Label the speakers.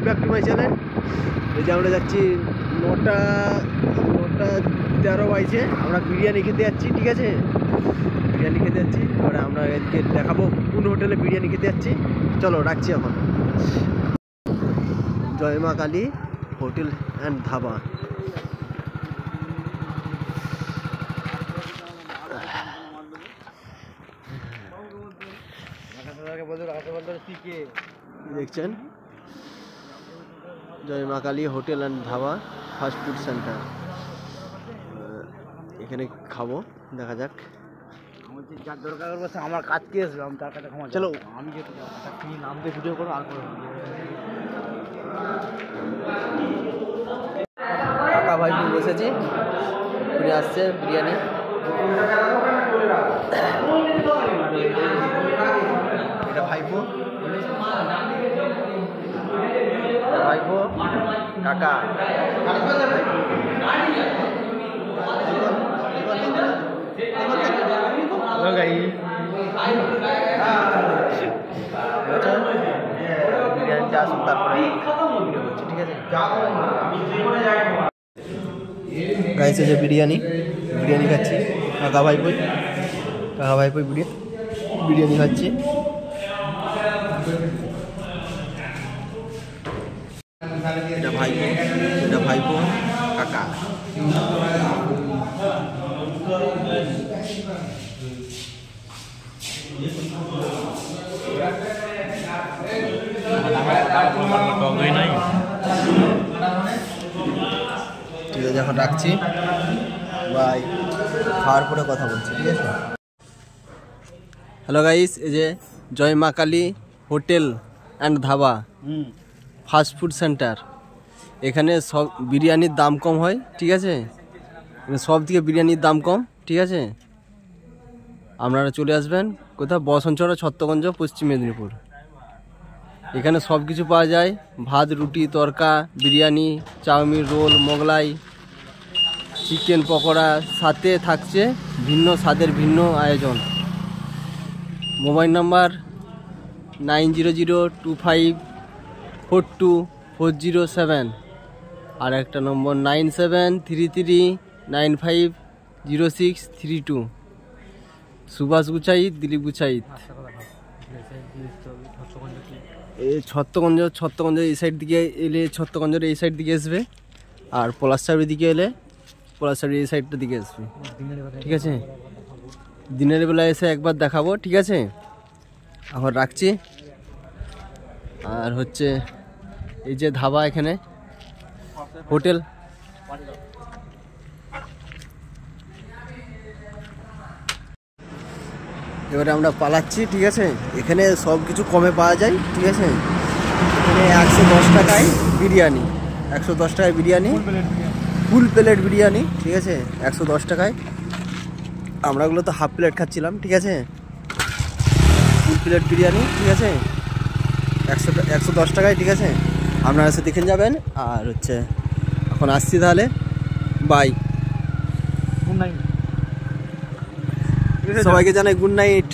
Speaker 1: Back to my channel. এই যে আমরা যাচ্ছি 9:13 বাজছে, আমরা বিরিয়ানি খেতে যাচ্ছি। ঠিক আছে, বিরিয়ানি খেতে যাচ্ছি। এবারে আমরা এদিকে দেখাবো কোন হোটেলে বিরিয়ানি খেতে যাচ্ছি। চলো রাখছি এখন। জয় মা কালী হোটেল অ্যান্ড ধাবা। দেখছেন জয় মা Kali hotel and dhaba fast food centre. এখানে খাবো, দেখা যাক।
Speaker 2: যার দরকার বলছে আমার কাজ কি আসবে, আমি তার কাছে ক্ষমা।
Speaker 1: চলো
Speaker 2: আমি যেতে তুমি নাম দিয়ে ভিডিও করো আর করো।
Speaker 1: কাকা ভাই বসেছি, ঘুরে আসছে বিরিয়ানি। এটা ভাইপো, ভাইপো কাকা। বিরিয়ানিটা আসুন তারপরে ভিডিও করছি। ঠিক আছে গাইস, এই যে বিরিয়ানি খাচ্ছি। কাকা ভাইপোই বিরিয়ানি খাচ্ছি। এটা ভাইপো কাকা। ঠিক আছে, এখন রাখছি, বাই। খাওয়ার পরে কথা বলছি। ঠিক আছে। হ্যালো গাইস, এই যে জয় মা Kali hotel and dhaba fast food centre. এখানে সব বিরিয়ানির দাম কম হয়। ঠিক আছে, সব থেকে বিরিয়ানির দাম কম। ঠিক আছে, আপনারা চলে আসবেন কোথাও, বসনচড়া, ছত্তগঞ্জ, পশ্চিম মেদিনীপুর। এখানে সব কিছু পাওয়া যায়, ভাত, রুটি, তরকা, biryani, chowmein, roll, Mughlai, chicken pakora, সাথে থাকছে ভিন্ন স্বাদের ভিন্ন আয়োজন। মোবাইল নাম্বার 9002542407, আর একটা নম্বর 9733950632। সুভাষ গুচাইত, দিলীপ গুচাইত। এই ছত্তগঞ্জ এই সাইড দিকে এলে ছত্তগঞ্জের এই সাইড দিকে আসবে, আর পলাশচাবড়ির দিকে এলে পলাশচাবড়ির এই সাইডটার দিকে আসবে। ঠিক আছে, দিনের বেলা এসে একবার দেখাবো। ঠিক আছে, এখন রাখছি। আর হচ্ছে এই যে ধাবা, এখানে হোটেল। এবারে আমরা পালাচ্ছি। ঠিক আছে, এখানে সব কিছু কমে পাওয়া যায়। ঠিক আছে, এখানে 110 টাকায় বিরিয়ানি, 110 টাকায় বিরিয়ানি, ফুল প্লেট বিরিয়ানি। ঠিক আছে, 110 টাকায়। আমরাগুলো তো হাফ প্লেট খাচ্ছিলাম। ঠিক আছে, ফুল প্লেট বিরিয়ানি। ঠিক আছে, 110 টাকায়। ঠিক আছে, আপনারা এসে দেখে যাবেন। আর হচ্ছে এখন আসছি, তাহলে বাই। সবাইকে জানাই গুড নাইট।